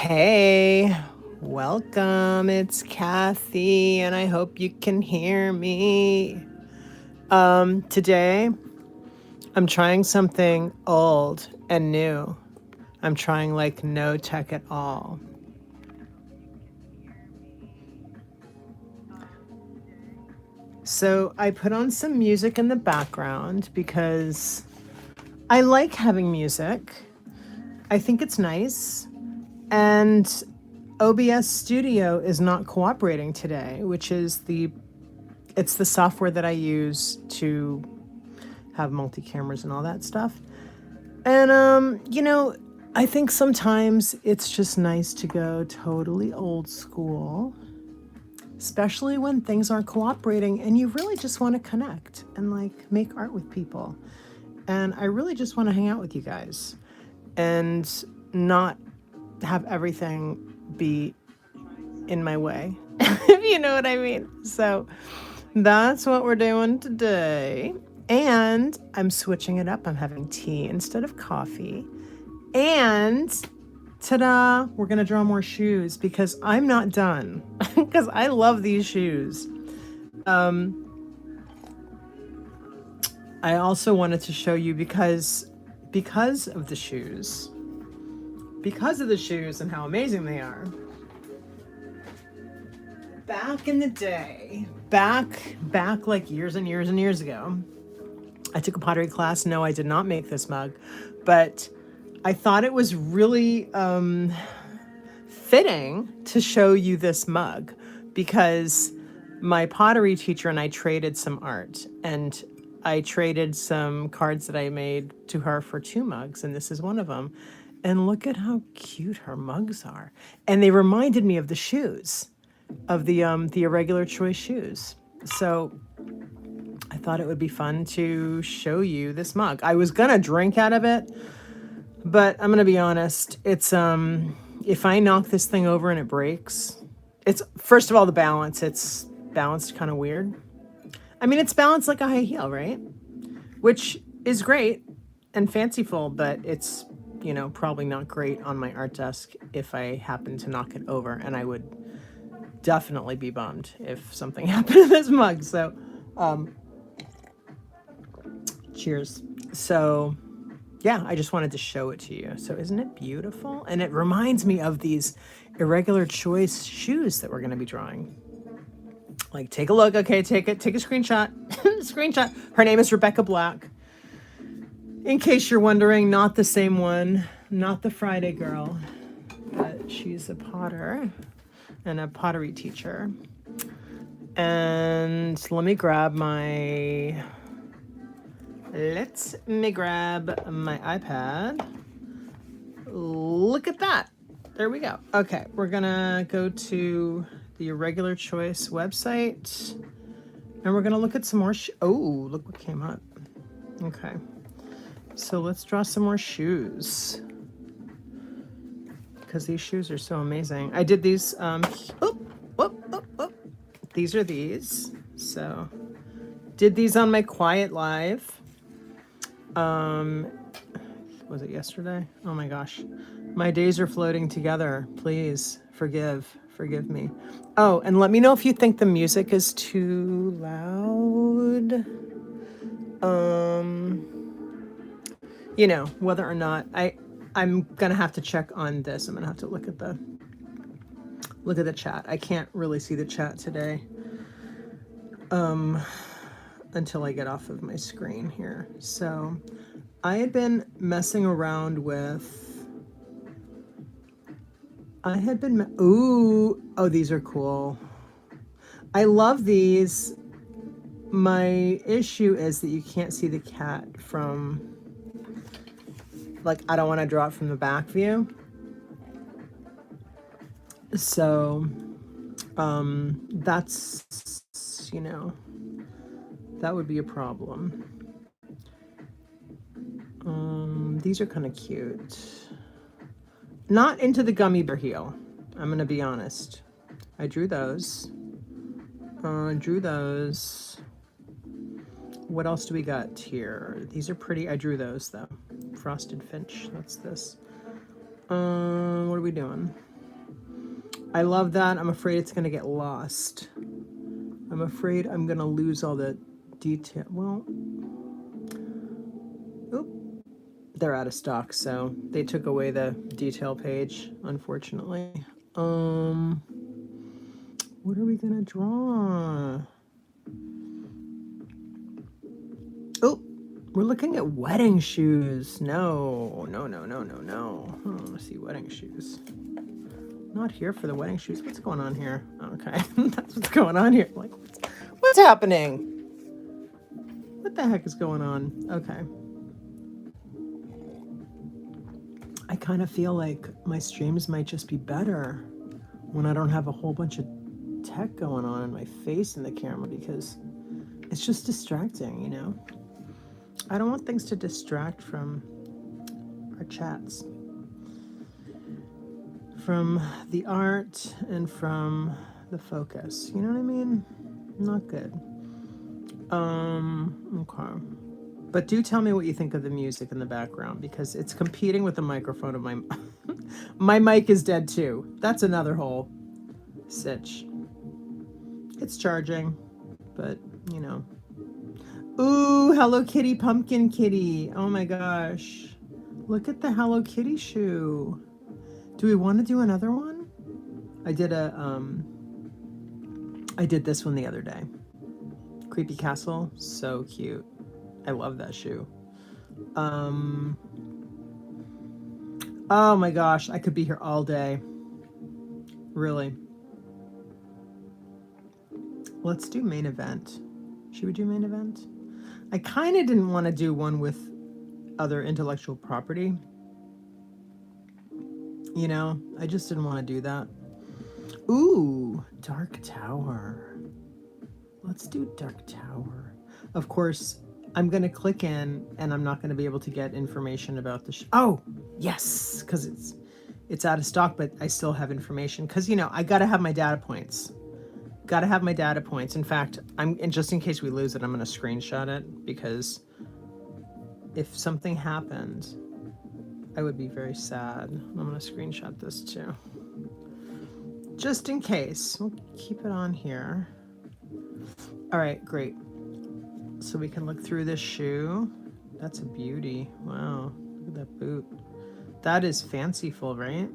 Hey, welcome. It's Kathy, and I hope you can hear me. Today I'm trying something old and new. I'm trying like no tech at all. So I put on some music in the background because I like having music. I think it's nice. And OBS Studio is not cooperating today, which is it's the software that I use to have multi-cameras and all that stuff. And I think sometimes it's just nice to go totally old school, especially when things aren't cooperating and you really just want to connect and like make art with people. And I really just want to hang out with you guys and not have everything be in my way, if you know what I mean. So that's what we're doing today. And I'm switching it up. I'm having tea instead of coffee. And ta-da, we're going to draw more shoes because I'm not done because I love these shoes. I also wanted to show you because of the shoes, and how amazing they are. Back in the day, back like years and years and years ago, I took a pottery class. No, I did not make this mug, but I thought it was really fitting to show you this mug because my pottery teacher and I traded some art, and I traded some cards that I made to her for 2 mugs, and this is one of them. And look at how cute her mugs are. And they reminded me of the shoes, of the Irregular choice shoes. So I thought it would be fun to show you this mug. I was gonna drink out of it, but I'm gonna be honest. It's if I knock this thing over and it breaks, it's first of all the balance. It's balanced kind of weird. I mean, it's balanced like a high heel, right? Which is great and fanciful, but it's probably not great on my art desk if I happen to knock it over, and I would definitely be bummed if something happened to this mug. So cheers. So yeah, I just wanted to show it to you. So isn't it beautiful? And it reminds me of these Irregular choice shoes that we're going to be drawing. Like, take a look. Okay, take a screenshot. Screenshot. Her name is Rebecca Black. In case you're wondering, not the same one, not the Friday girl, but she's a potter and a pottery teacher. And let me grab my iPad. Look at that. There we go. Okay, we're gonna go to the Irregular Choice website and we're gonna look at some more. Oh, look what came up. Okay. So let's draw some more shoes because these shoes are so amazing. I did these, these are these. So did these on my quiet live. Was it yesterday? Oh my gosh. My days are floating together. Please forgive me. Oh, and let me know if you think the music is too loud. Whether or not I'm gonna have to check on this. I'm gonna have to look at the chat. I can't really see the chat today until I get off of my screen here. So I had been messing around with oh, these are cool. I love these. My issue is that you can't see the cat from, like, I don't want to draw it from the back view. So, that's, that would be a problem. These are kind of cute. Not into the gummy bear heel. I'm going to be honest. I drew those. What else do we got here? These are pretty. I drew those though. Frosted Finch. That's this. What are we doing? I love that. I'm afraid it's going to get lost. I'm afraid I'm going to lose all the detail. Well, oop, they're out of stock, so they took away the detail page, unfortunately. What are we going to draw? Oh, we're looking at wedding shoes. No. I don't want to see wedding shoes. Not here for the wedding shoes. What's going on here? Okay, that's what's going on here. Like, what's happening? What the heck is going on? Okay. I kind of feel like my streams might just be better when I don't have a whole bunch of tech going on in my face in the camera, because it's just distracting, you know? I don't want things to distract from our chats, from the art, and from the focus. You know what I mean? Not good. Okay. But do tell me what you think of the music in the background, because it's competing with the microphone of my my mic is dead too. That's another whole sitch. It's charging, but you know. Ooh, Hello Kitty Pumpkin Kitty. Oh my gosh. Look at the Hello Kitty shoe. Do we want to do another one? I did this one the other day. Creepy Castle, so cute. I love that shoe. Oh my gosh, I could be here all day. Really. Let's do main event. Should we do main event? I kind of didn't want to do one with other intellectual property. You know, I just didn't want to do that. Ooh, Dark Tower. Let's do Dark Tower. Of course, I'm going to click in and I'm not going to be able to get information about the oh, yes, because it's out of stock, but I still have information because, you know, I got to have my data points. Got to have my data points. In fact, and just in case we lose it, I'm going to screenshot it, because if something happened, I would be very sad. I'm going to screenshot this too. Just in case. We'll keep it on here. All right, great. So we can look through this shoe. That's a beauty. Wow, look at that boot. That is fanciful, right?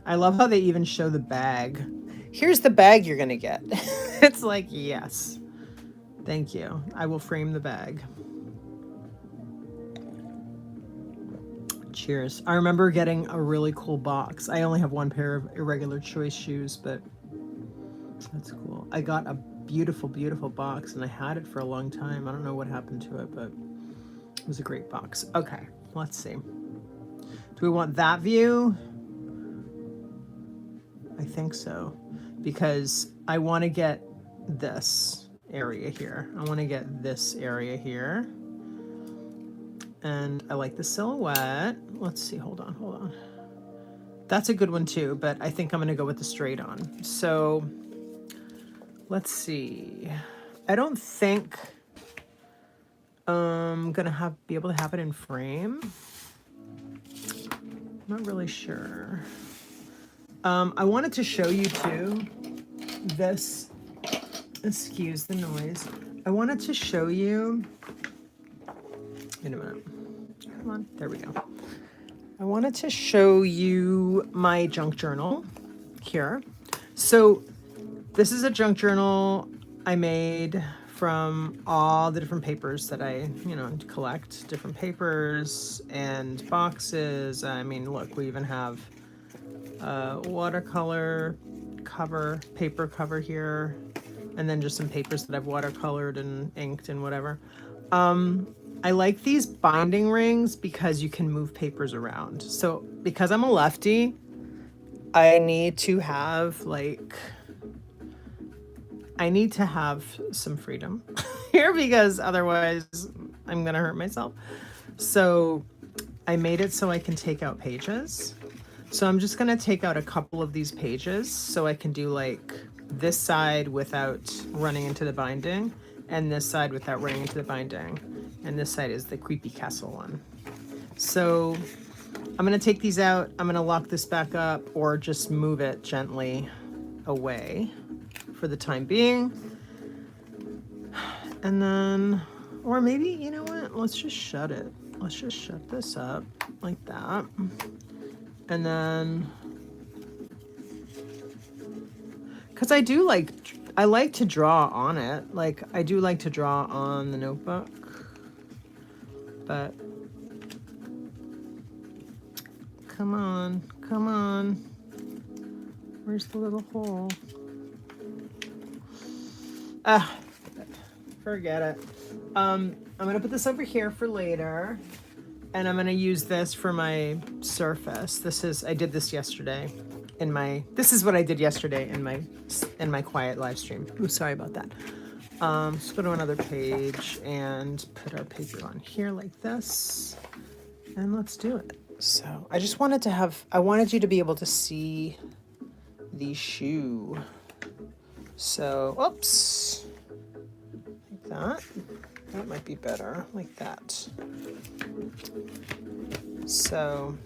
I love how they even show the bag. Here's the bag you're gonna get. It's like, yes. Thank you. I will frame the bag. Cheers. I remember getting a really cool box. I only have one pair of Irregular Choice shoes, but that's cool. I got a beautiful, beautiful box, and I had it for a long time. I don't know what happened to it, but it was a great box. Okay, let's see. Do we want that view? I think so, because I want to get this area here. I want to get this area here. And I like the silhouette. Let's see, hold on. That's a good one too, but I think I'm gonna go with the straight on. So let's see. I don't think I'm gonna be able to have it in frame. Not really sure. I wanted to show you too this, excuse the noise. I wanted to show you, wait a minute. Come on, there we go. I wanted to show you my junk journal here. So this is a junk journal I made from all the different papers that I, collect. Different papers and boxes. I mean, look, we even have watercolor cover, paper cover here, and then just some papers that I've watercolored and inked and whatever. I like these binding rings because you can move papers around. So because I'm a lefty, I need to have some freedom here, because otherwise I'm gonna hurt myself. So I made it so I can take out pages. So I'm just gonna take out a couple of these pages so I can do like this side without running into the binding, and this side without running into the binding. And this side is the Creepy Castle one. So I'm gonna take these out. I'm gonna lock this back up, or just move it gently away for the time being. And then, or maybe, you know what? Let's just shut it. Let's just shut this up like that. And then, because I like to draw on it. Like, I do like to draw on the notebook. But, come on, come on. Where's the little hole? Ah, forget it. I'm gonna put this over here for later, and I'm gonna use this for my surface. I did this yesterday this is what I did yesterday in my quiet live stream. Ooh, sorry about that. Let's go to another page and put our paper on here like this, and let's do it. So I wanted you to be able to see the shoe. So, oops, like that. That might be better, like that. So,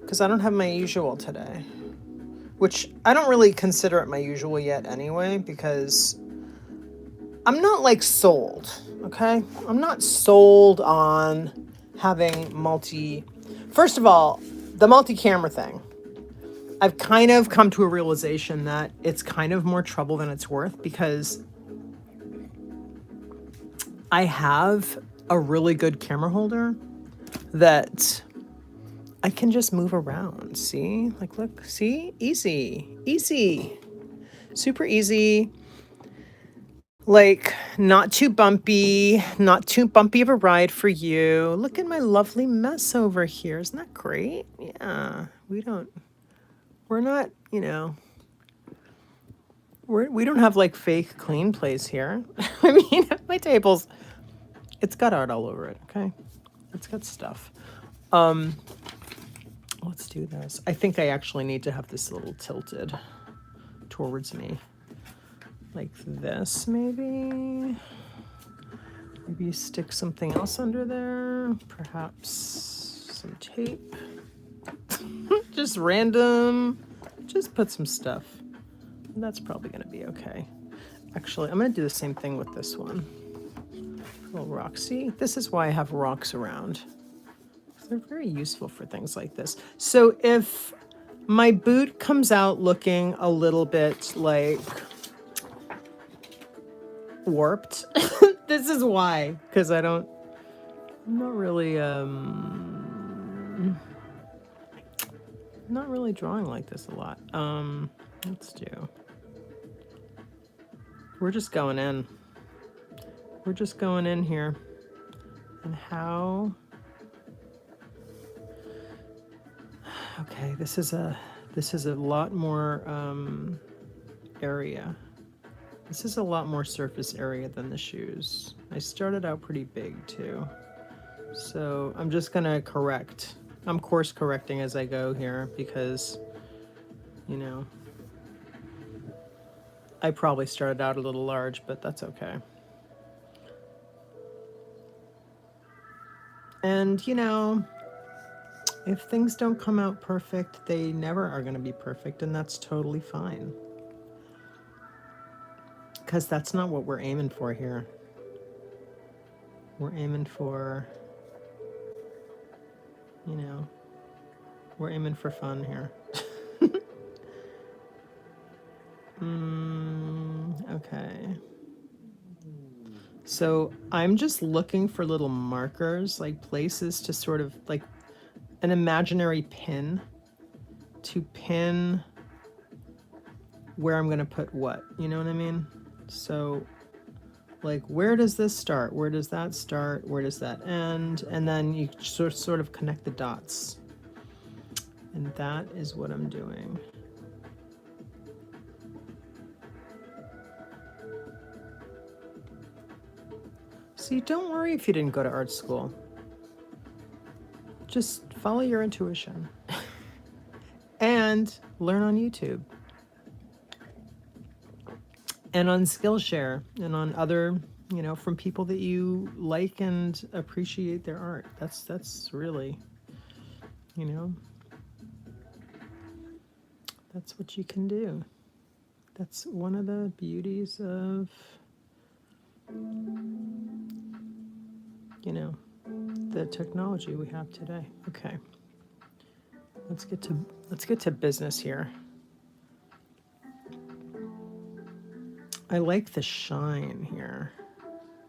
because I don't have my usual today, which I don't really consider it my usual yet anyway, because I'm not like sold, okay? I'm not sold on having first of all, the multi-camera thing. I've kind of come to a realization that it's kind of more trouble than it's worth, because I have a really good camera holder that I can just move around. See? Like, look, see? Easy, super easy. Like, not too bumpy of a ride for you. Look at my lovely mess over here. Isn't that great? Yeah, we're not, we don't have like fake clean place here. I mean, my table's, it's got art all over it, okay? It's got stuff. Let's do this. I think I actually need to have this a little tilted towards me. Like this, maybe. Maybe stick something else under there. Perhaps some tape. Just random. Just put some stuff. That's probably gonna be okay. Actually, I'm gonna do the same thing with this one. Little rock. See, this is why I have rocks around. They're very useful for things like this. So if my boot comes out looking a little bit like warped, this is why. Because I'm not really drawing like this a lot. Let's do. We're just going in. We're just going in here. And how? Okay, this is a lot more area. This is a lot more surface area than the shoes. I started out pretty big too. So I'm just gonna correct. I'm course correcting as I go here because, I probably started out a little large, but that's okay. And, if things don't come out perfect, they never are going to be perfect, and that's totally fine. Because that's not what we're aiming for here. We're aiming for, we're aiming for fun here. Okay. So I'm just looking for little markers, like places to sort of like an imaginary pin to pin where I'm going to put what, you know what I mean? So like, where does this start? Where does that start? Where does that end? And then you sort of connect the dots. And that is what I'm doing. See, don't worry if you didn't go to art school. Just follow your intuition and learn on YouTube and on Skillshare and on other, from people that you like and appreciate their art. That's really, that's what you can do. That's one of the beauties of, you know, the technology we have today. Okay. Let's get to business here. I like the shine here.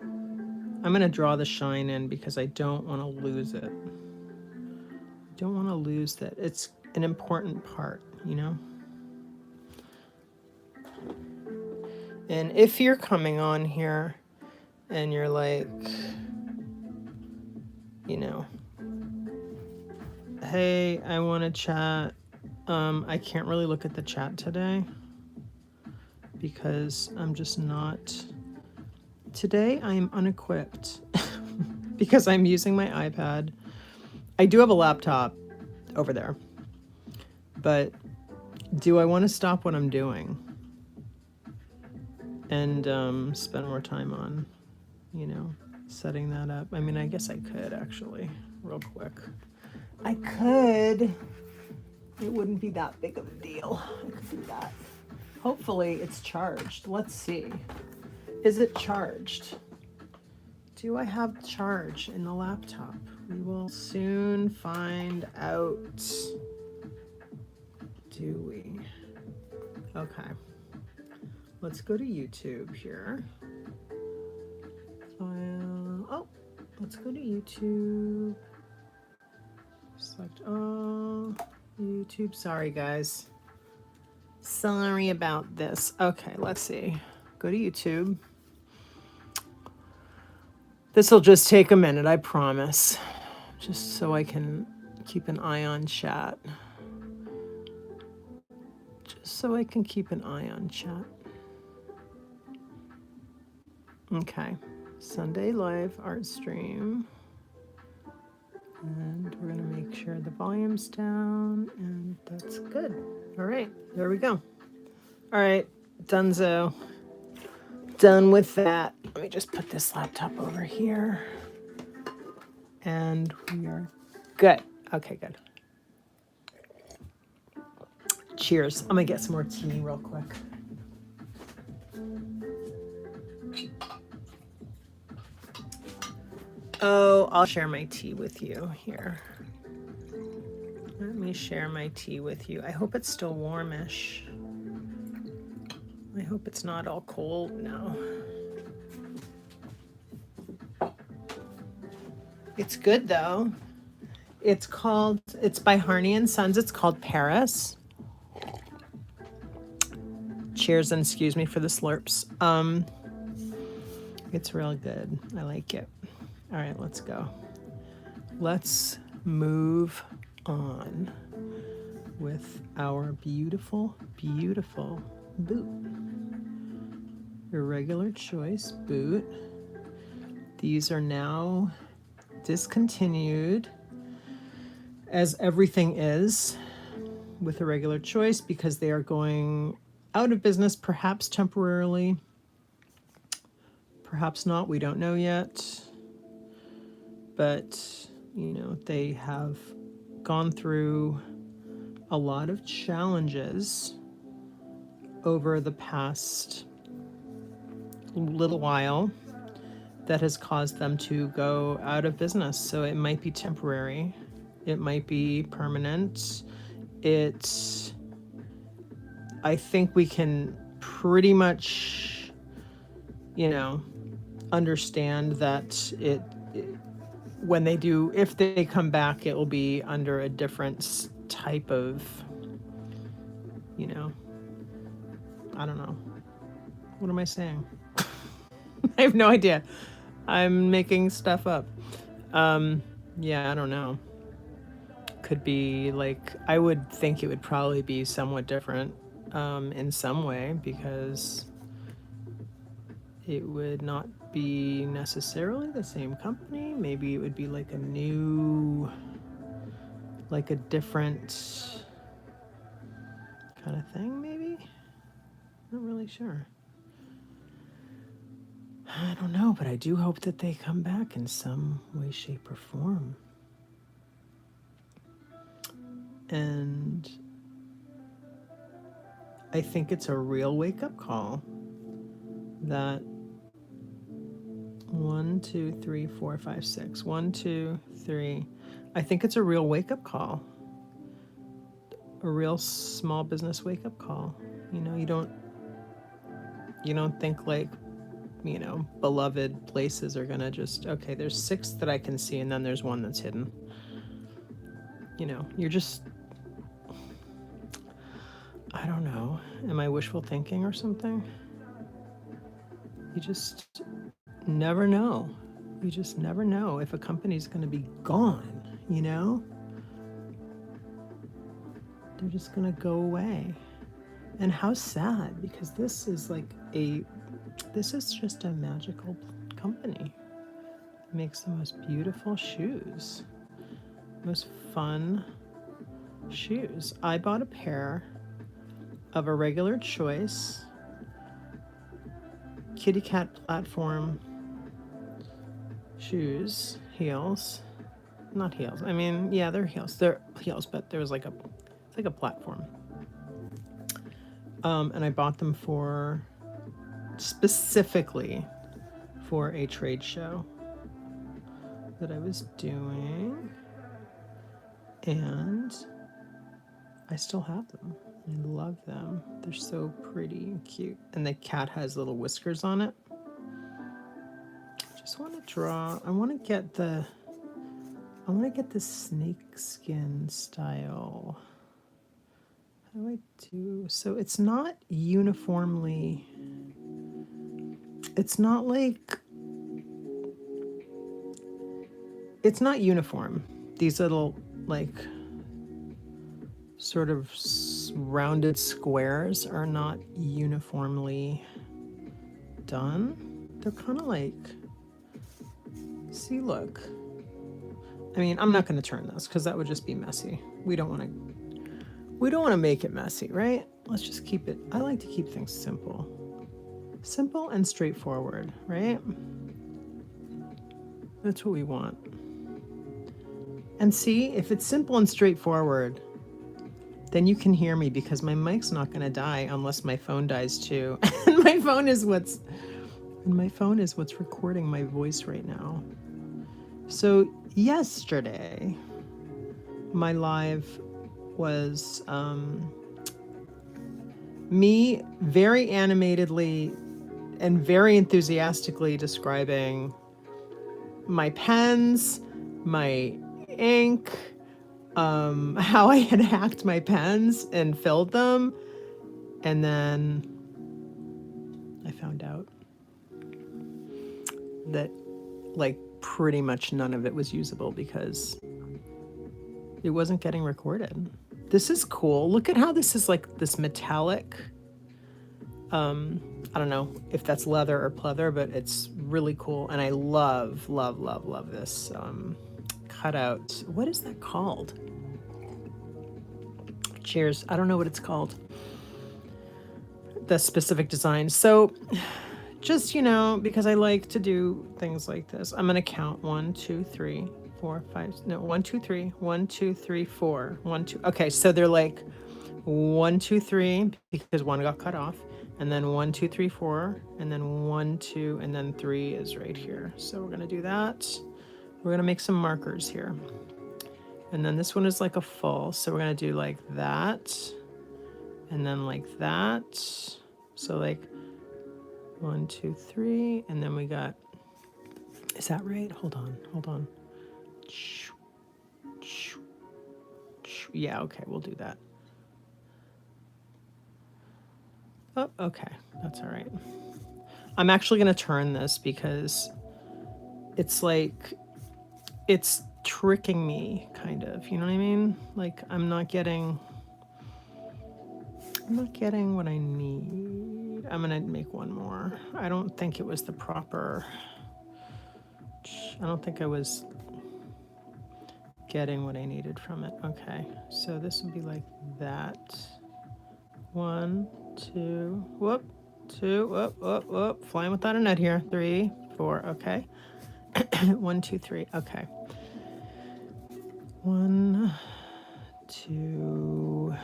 I'm going to draw the shine in because I don't want to lose it. I don't want to lose that. It's an important part, you know? And if you're coming on here and you're like, you know, hey, I want to chat. I can't really look at the chat today because I'm just not. Today I am unequipped because I'm using my iPad. I do have a laptop over there, but do I want to stop what I'm doing and spend more time on, you know, setting that up? I mean, I guess I could actually, real quick. I could. It wouldn't be that big of a deal. I could do that. Hopefully it's charged. Let's see. Is it charged? Do I have charge in the laptop? We will soon find out. Do we? Okay. Let's go to YouTube here. File. Oh, let's go to YouTube. Select all. YouTube. Sorry, guys. Sorry about this. Okay, let's see. Go to YouTube. This will just take a minute, I promise. Just so I can keep an eye on chat. Just so I can keep an eye on chat. Okay. Sunday live art stream. And we're going to make sure the volume's down, and that's good. All right, there we go. All right, donezo. Done with that. Let me just put this laptop over here. And we are good. Okay, good. Cheers. I'm going to get some more tea real quick. Oh, I'll share my tea with you here. Let me share my tea with you. I hope it's still warmish. I hope it's not all cold now. It's good though. It's by Harney & Sons. It's called Paris. Cheers, and excuse me for the slurps. It's real good. I like it. All right, let's go. Let's move on with our beautiful, beautiful boot. Irregular choice boot. These are now discontinued, as everything is with Irregular choice, because they are going out of business, perhaps temporarily, perhaps not, we don't know yet. But, you know, they have gone through a lot of challenges over the past little while that has caused them to go out of business. So it might be temporary. It might be permanent. I think we can pretty much, you know, understand that when they do, if they come back, it will be under a different type of, you know, I don't know. What am I saying? I have no idea. I'm making stuff up. Yeah, I don't know. Could be like, I would think it would probably be somewhat different in some way, because it would not be necessarily the same company. Maybe it would be like a new, like a different kind of thing, maybe? Not really sure. I don't know, but I do hope that they come back in some way, shape, or form. And I think it's a real wake-up call that 1, 2, 3, 4, 5, 6. 1, 2, 3. I think it's a real wake-up call. A real small business wake-up call. You know, you don't think like, you know, beloved places are gonna just, okay, there's 6 that I can see and then there's 1 that's hidden. You know, you're just, I don't know. Am I wishful thinking or something? You just never know. You just never know if a company's going to be gone, you know? They're just going to go away. And how sad, because this is just a magical company. It makes the most beautiful shoes. Most fun shoes. I bought a pair of Irregular Choice kitty cat platform shoes, heels, not heels. I mean, yeah, they're heels. They're heels, but there was like it's like a platform. And I bought them specifically for a trade show that I was doing, and I still have them. I love them. They're so pretty and cute. And the cat has little whiskers on it. I just want to draw. I want to get the snake skin style. How do I do? So it's not uniformly. It's not like. It's not uniform. These little like sort of rounded squares are not uniformly done. They're kind of like, see, look. I mean, I'm not going to turn this because that would just be messy. We don't want to make it messy, right? Let's just keep it. I like to keep things simple. Simple and straightforward, right? That's what we want. And see, if it's simple and straightforward, then you can hear me because my mic's not going to die unless my phone dies too. And my phone is what's recording my voice right now. So yesterday, my live was me very animatedly and very enthusiastically describing my pens, my ink, how I had hacked my pens and filled them, and then I found out that like pretty much none of it was usable because it wasn't getting recorded. This is cool. Look at how this is like this metallic, I don't know if that's leather or pleather, but it's really cool. And I love, love, love, love this cutout. What is that called? Cheers. I don't know what it's called. The specific design. So just, you know, because I like to do things like this, I'm going to count 1, 2, 3, 4, 5. No, 1, 2, 3, 1, 2, 3, 4, 1, 2. Okay, so they're like 1, 2, 3 because 1 got cut off, and then 1, 2, 3, 4, and then 1, 2, and then 3 is right here. So we're going to do that. We're going to make some markers here. And then this one is like a full. So we're going to do like that, and then like that. So like 1, 2, 3, and then we got, is that right? Hold on. Yeah, okay, we'll do that. Oh, okay, that's all right. I'm actually going to turn this because it's like, it's tricking me, kind of, you know what I mean? Like, I'm not getting what I need. I'm going to make one more. I don't think it was the proper, I don't think I was getting what I needed from it. Okay, so this would be like that. 1, 2, whoop, 2, whoop, whoop, whoop, flying without a net here. 3, 4, okay. 1, 2, 3, okay. 1, 2,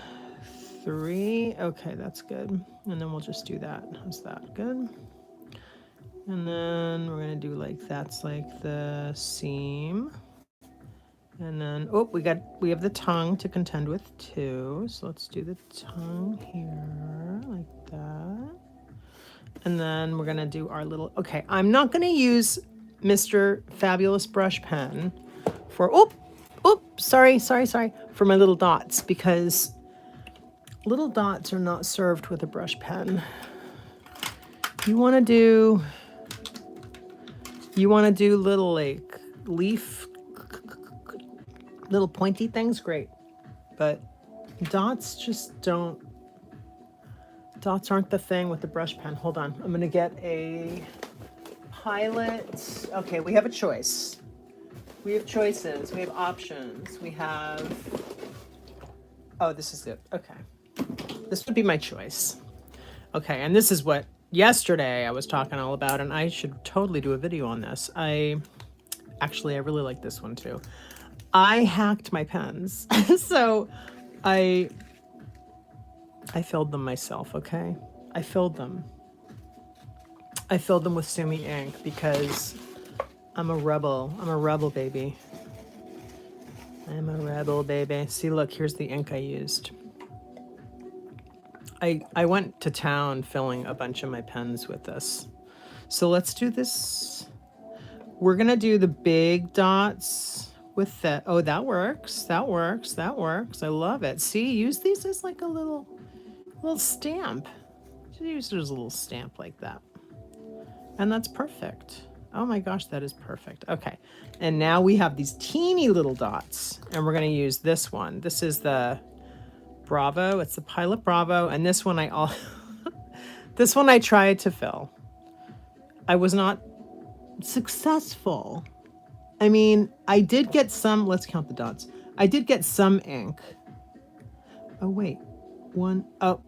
3, Okay, that's good. And then we'll just do that. How's that? Good. And then we're gonna do like, that's like the seam. And then, oh, we have the tongue to contend with too. So let's do the tongue here, like that. And then we're gonna do our little, okay, I'm not gonna use Mr. Fabulous Brush Pen for, sorry, for my little dots, because little dots are not served with a brush pen. You wanna do little like leaf, little pointy things, great. But dots aren't the thing with the brush pen. Hold on, I'm gonna get a Pilot. Okay, we have a choice. We have choices, we have options, we have, oh, this is it, okay. This would be my choice. Okay, and this is what yesterday I was talking all about, and I should totally do a video on this. I really like this one too. I hacked my pens. So I filled them myself, okay? I filled them with Sumi Ink because I'm a rebel. I'm a rebel, baby. I'm a rebel, baby. See, look, here's the ink I used. I went to town filling a bunch of my pens with this. So let's do this. We're gonna do the big dots with that. Oh, that works. That works. That works. I love it. See, use these as like a little stamp. Just use it as a little stamp like that. And that's perfect. Oh my gosh, that is perfect. Okay, and now we have these teeny little dots, and we're gonna use this one. This is the Bravo. It's the Pilot Bravo, and this one this one I tried to fill. I was not successful. I mean, I did get some. Let's count the dots. I did get some ink. Oh wait, one. Oh,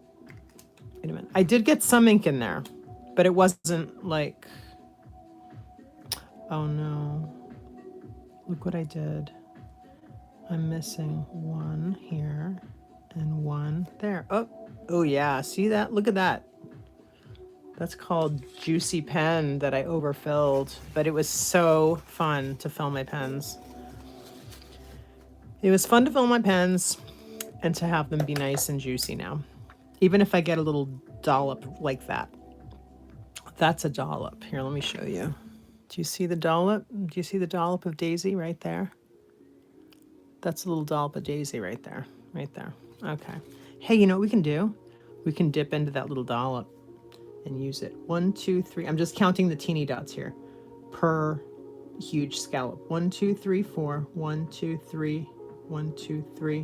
wait a minute. I did get some ink in there, but it wasn't like. Oh no. Look what I did. I'm missing one here and one there. Oh yeah, see that? Look at that. That's called juicy pen that I overfilled, but it was so fun to fill my pens. It was fun to fill my pens and to have them be nice and juicy now. Even if I get a little dollop like that. That's a dollop. Here, let me show you. Do you see the dollop? Do you see the dollop of daisy right there? That's a little dollop of daisy right there. Right there. Okay. Hey, you know what we can do? We can dip into that little dollop and use it. 1, 2, 3. I'm just counting the teeny dots here per huge scallop. 1, 2, 3, 4. 1, 2, 3. 1, 2, 3.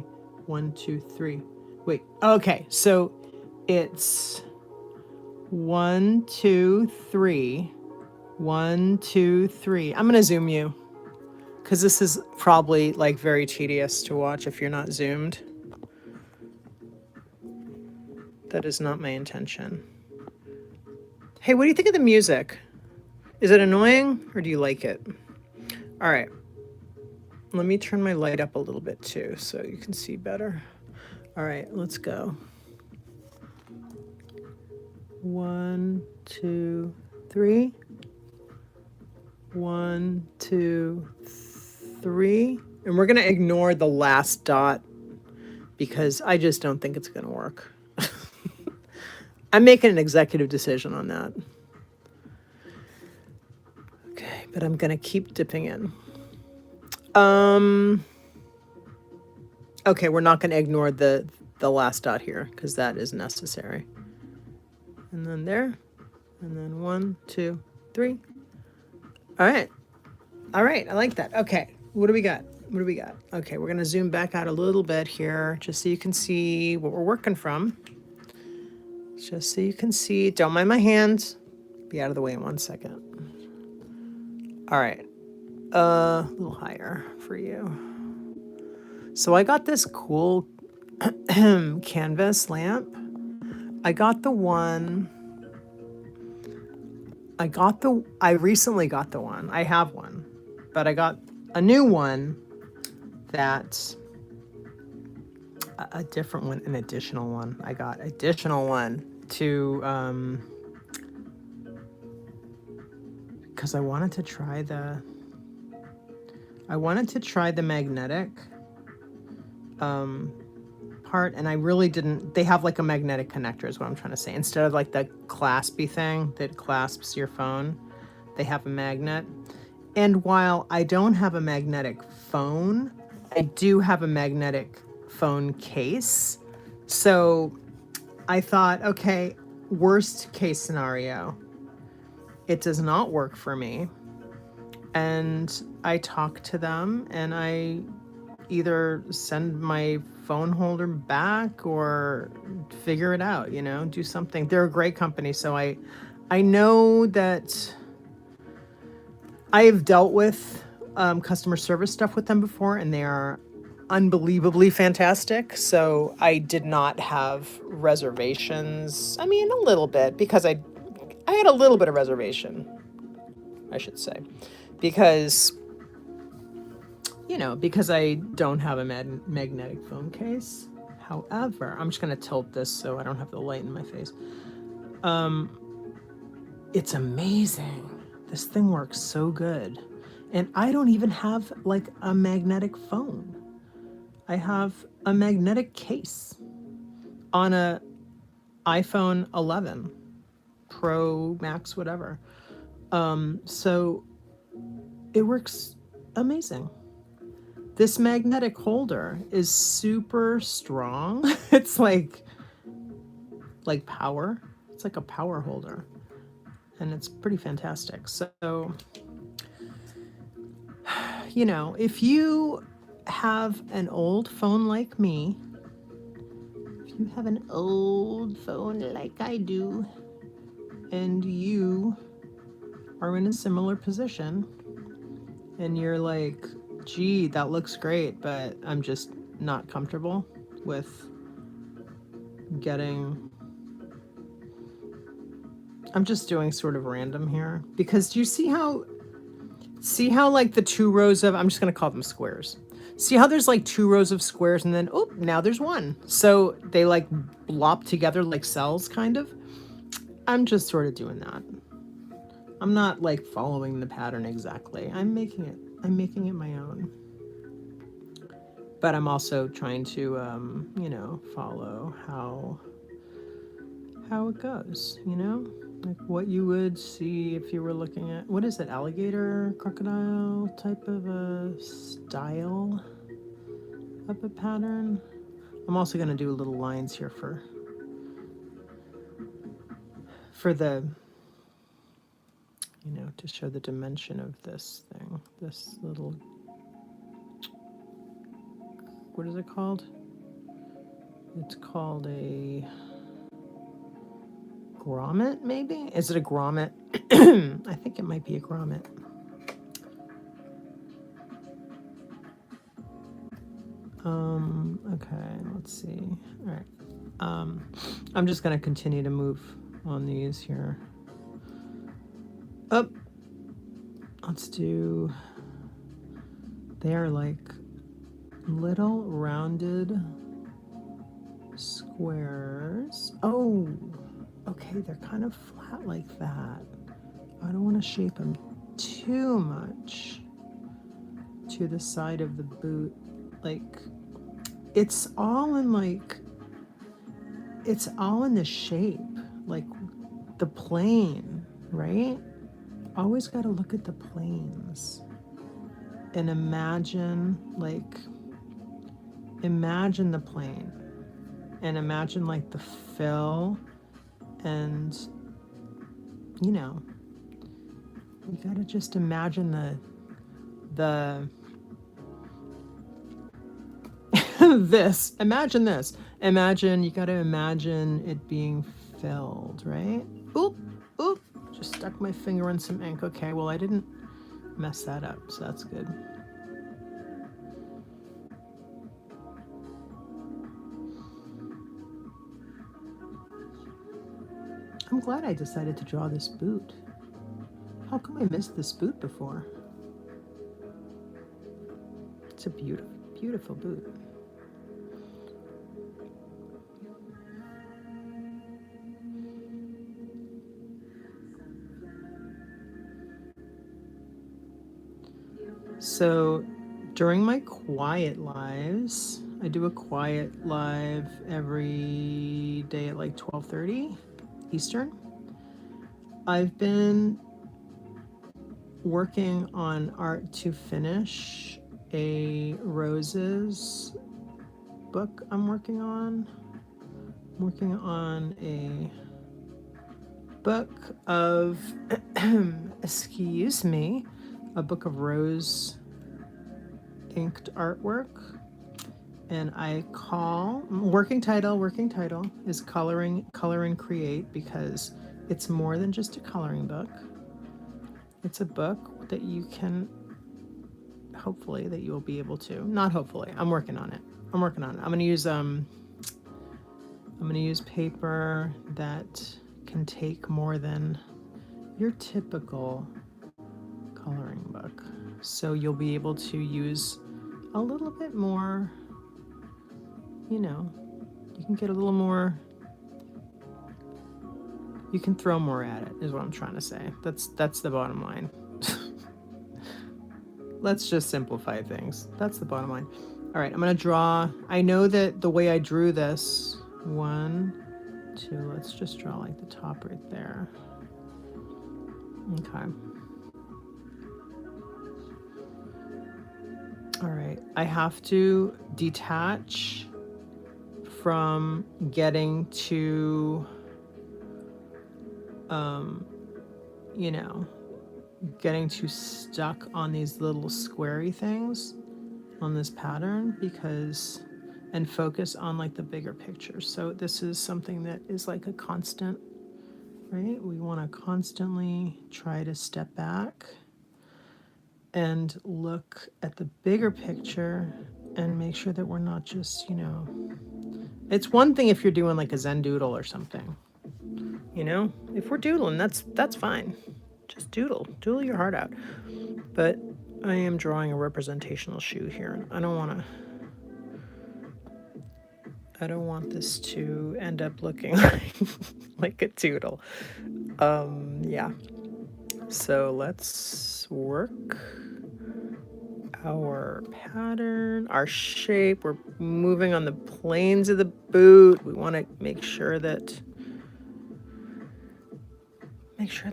1, 2, 3. Wait. Okay. So it's 1, 2, 3. 1, 2, 3. I'm gonna zoom you because this is probably like very tedious to watch if you're not zoomed. That is not my intention. Hey, what do you think of the music? Is it annoying or do you like it? All right. Let me turn my light up a little bit too so you can see better. All right, let's go. 1, 2, 3. 1, 2, 3. And we're gonna ignore the last dot because I just don't think it's gonna work. I'm making an executive decision on that. Okay, but I'm gonna keep dipping in. Okay, we're not gonna ignore the last dot here because that is necessary. And then there, and then 1, 2, 3. All right, I like that. Okay, what do we got? What do we got? Okay, we're gonna zoom back out a little bit here just so you can see what we're working from. Just so you can see, don't mind my hands. Be out of the way in 1 second. All right, a little higher for you. So I got this cool canvas lamp. I recently got the one. I have one, but I got a new one that a different one, an additional one. I got additional one to because I wanted to try the magnetic part, and I really didn't. They have like a magnetic connector is what I'm trying to say. Instead of like the claspy thing that clasps your phone, they have a magnet. And while I don't have a magnetic phone, I do have a magnetic phone case. So I thought, okay, worst case scenario, it does not work for me. And I talk to them and I either send my phone holder back or figure it out, you know, do something. They're a great company. So I know that I've dealt with customer service stuff with them before, and they are unbelievably fantastic. So I did not have reservations. I mean, a little bit, because I had a little bit of reservation, I should say, because, you know, because I don't have a magnetic phone case. However, I'm just going to tilt this so I don't have the light in my face. It's amazing. This thing works so good. And I don't even have like a magnetic phone. I have a magnetic case on a iPhone 11 Pro Max, whatever. So it works amazing. This magnetic holder is super strong. It's like power. It's like a power holder. And it's pretty fantastic. So, you know, if you have an old phone like me, if you have an old phone like I do, and you are in a similar position, and you're like, gee, that looks great, but I'm just not comfortable with getting... I'm just doing sort of random here, because do you see how like the 2 rows of, I'm just going to call them squares. See how there's like 2 rows of squares and then, oh, now there's one. So they like blop together like cells, kind of. I'm just sort of doing that. I'm not like following the pattern exactly. I'm making it my own. But I'm also trying to, you know, follow how it goes, you know? Like what you would see if you were looking at, what is it, alligator, crocodile type of a style of a pattern. I'm also going to do little lines here for the, you know, to show the dimension of this thing, this little, what is it called? It's called a grommet, maybe? Is it a grommet? I think it might be a grommet. Okay, let's see. All right. I'm just going to continue to move on these here. Up. Let's do, they are like little rounded squares. Oh, okay, they're kind of flat like that. I don't want to shape them too much to the side of the boot. Like, it's all in the shape, like the plane, right? Always got to look at the planes and imagine the plane and imagine like the fill, and you know, you got to just imagine the this. Imagine this. Imagine, you got to imagine it being filled, right? Oop, oop. Just stuck my finger on some ink. Okay, well, I didn't mess that up, so that's good. I'm glad I decided to draw this boot. How come I missed this boot before? It's a beautiful, beautiful boot. So during my quiet lives, I do a quiet live every day at like 12:30 Eastern. I've been working on art to finish a roses book I'm working on. I'm working on a book of, excuse me, a book of rose inked artwork. And I call, working title is Color and Create, because it's more than just a coloring book. It's a book that you can, hopefully, that you will be able to, not hopefully, I'm working on it. I'm going to use paper that can take more than your typical coloring book. So you'll be able to use a little bit more, you know, you can get a little more, you can throw more at it, is what I'm trying to say. That's the bottom line. Let's just simplify things. That's the bottom line. All right, I'm gonna draw. I know that the way I drew this, 1, 2, let's just draw like the top right there. Okay. All right, I have to detach from getting to, you know, getting too stuck on these little squarey things on this pattern, because, and focus on like the bigger picture. So this is something that is like a constant, right? We want to constantly try to step back and look at the bigger picture and make sure that we're not just, you know, it's one thing if you're doing like a Zen doodle or something, you know, if we're doodling, that's fine. Just doodle your heart out. But I am drawing a representational shoe here, and I don't want this to end up looking like a doodle. Yeah. So let's work our pattern, our shape. We're moving on the planes of the boot. We want to make sure that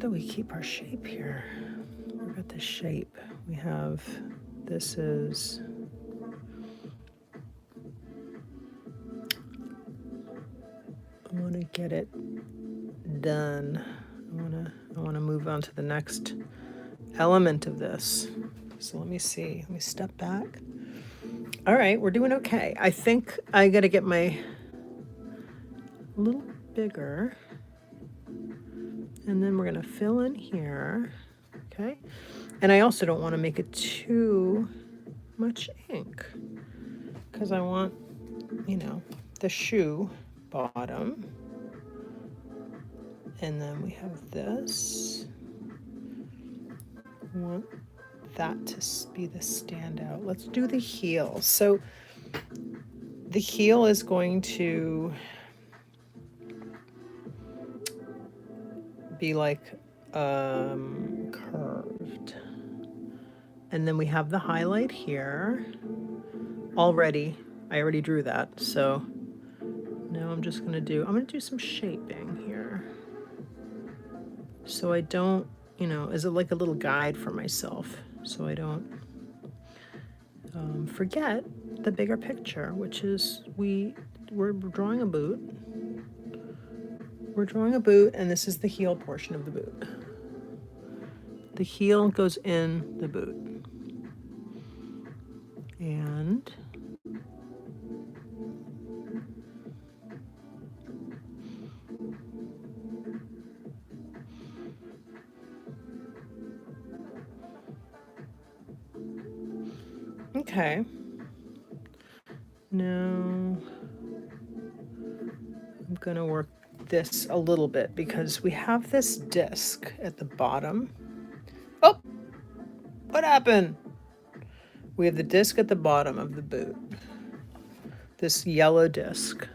we keep our shape here. Look at the shape. We have, this is, I want to get it done. I want to move on to the next element of this. So let me see. Let me step back. All right, we're doing okay. I think I got to get my a little bigger. And then we're going to fill in here. Okay. And I also don't want to make it too much ink, because I want, you know, the shoe bottom. And then we have this. I want that to be the standout. Let's do the heel. So the heel is going to be like curved. And then we have the highlight here already. I already drew that. So now I'm just going to do some shaping here. So I don't, you know, as like a little guide for myself. So I don't forget the bigger picture, which is we're drawing a boot. We're drawing a boot, and this is the heel portion of the boot. The heel goes in the boot. And okay. Now I'm gonna work this a little bit, because we have this disc at the bottom. Oh, what happened? We have the disc at the bottom of the boot, this yellow disc,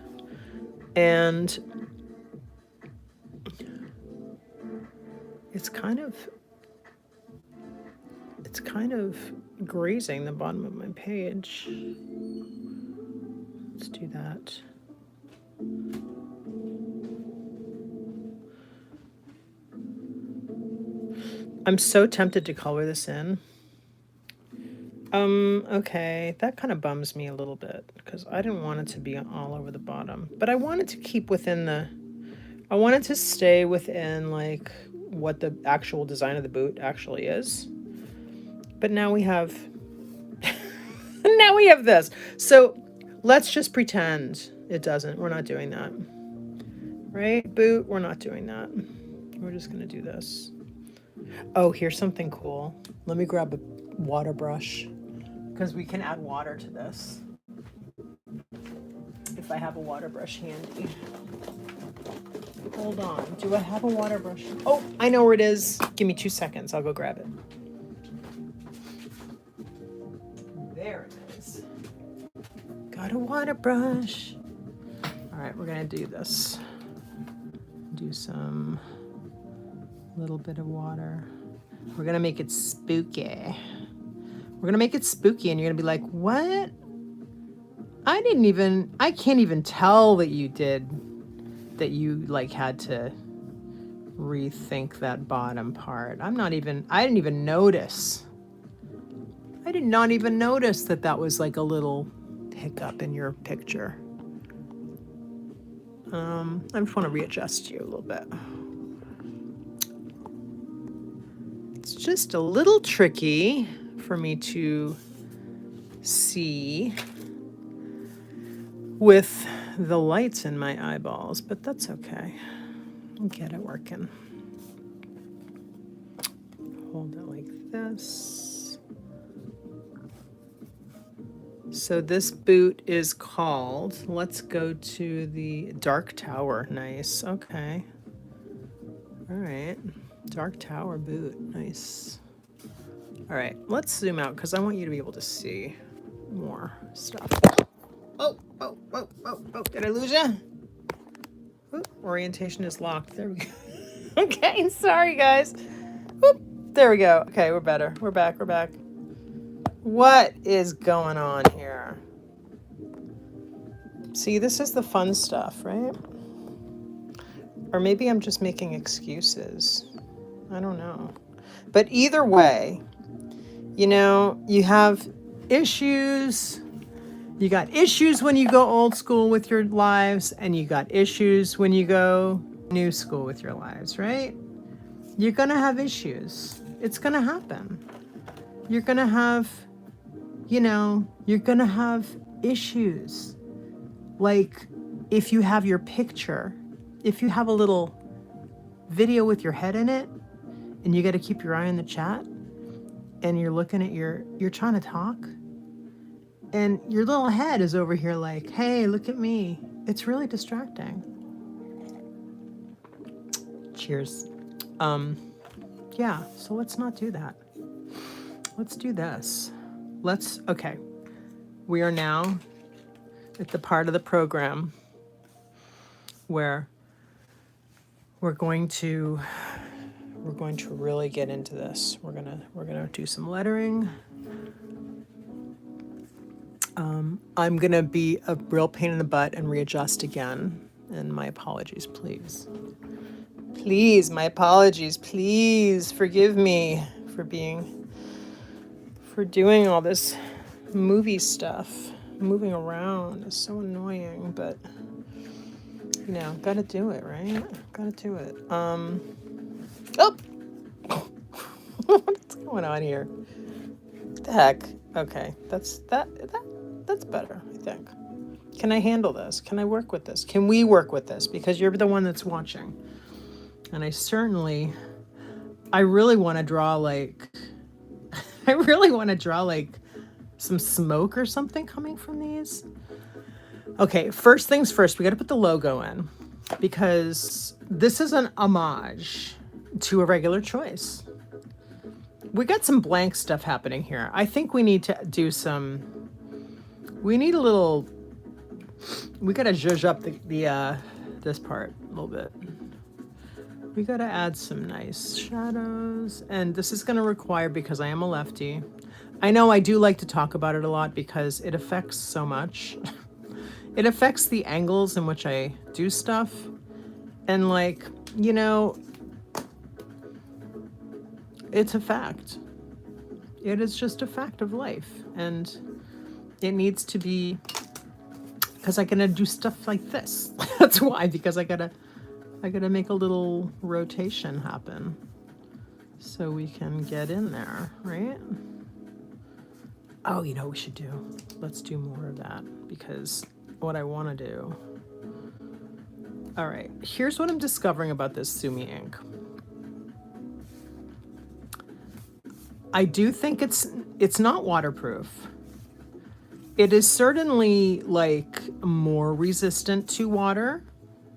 and it's kind of, grazing the bottom of my page. Let's do that. I'm so tempted to color this in. Okay, that kind of bums me a little bit because I didn't want it to be all over the bottom, but I wanted to keep within the, I wanted to stay within like what the actual design of the boot actually is. But now we have, now we have this. So let's just pretend it doesn't. We're not doing that. Right? Boot, we're not doing that. We're just gonna do this. Oh, here's something cool. Let me grab a water brush because we can add water to this. If I have a water brush handy. Hold on. Do I have a water brush? Oh, I know where it is. Give me 2 seconds. I'll go grab it. There it is. Got a water brush. All right, we're going to do this. Do some little bit of water. We're going to make it spooky. We're going to make it spooky and you're going to be like, what? I can't even tell that you like had to rethink that bottom part. I didn't even notice. I did not even notice that that was like a little hiccup in your picture. I just want to readjust you a little bit. It's just a little tricky for me to see with the lights in my eyeballs, but that's okay. I'll get it working. Hold it like this. So this boot is called, let's go to the Dark Tower. Nice, okay. All right, Dark Tower boot, nice. All right, let's zoom out because I want you to be able to see more stuff. Oh, did I lose you? Oop, orientation is locked. There we go. Okay, sorry guys. Oop, there we go. Okay, we're better. We're back. What is going on here? See, this is the fun stuff, right? Or maybe I'm just making excuses. I don't know. But either way, you know, you have issues. You got issues when you go old school with your lives, and you got issues when you go new school with your lives, right? You're gonna have issues. It's gonna happen. You're gonna have, you know, you're gonna have issues. Like if you have your picture, if you have a little video with your head in it, and you gotta keep your eye on the chat, and you're looking at you're trying to talk, and your little head is over here like, hey, look at me. It's really distracting. Cheers. Yeah, so let's not do that. Let's do this. Okay. We are now at the part of the program where we're going to really get into this. We're gonna do some lettering. I'm gonna be a real pain in the butt and readjust again. And my apologies, please. Please, my apologies. Please forgive me for doing all this movie stuff. Moving around is so annoying, but you know, gotta do it, right? Gotta do it. Oh, what's going on here? What the heck? Okay, that's better, I think. Can I handle this? Can I work with this? Can we work with this? Because you're the one that's watching. And I really want to draw like, some smoke or something coming from these. Okay, first things first, we got to put the logo in because this is an homage to Irregular Choice. We got some blank stuff happening here. I think we need to do we got to zhuzh up this part a little bit. We got to add some nice shadows, and this is going to require, because I am a lefty, I know I do like to talk about it a lot because it affects so much. It affects the angles in which I do stuff. And like, you know, it's a fact. It is just a fact of life. And it needs to be, because I gotta do stuff like this. That's why, because I gotta make a little rotation happen so we can get in there, right? Oh, you know what we should do? Let's do more of that, because what I want to do. All right, here's what I'm discovering about this Sumi ink. I do think it's not waterproof. It is certainly like more resistant to water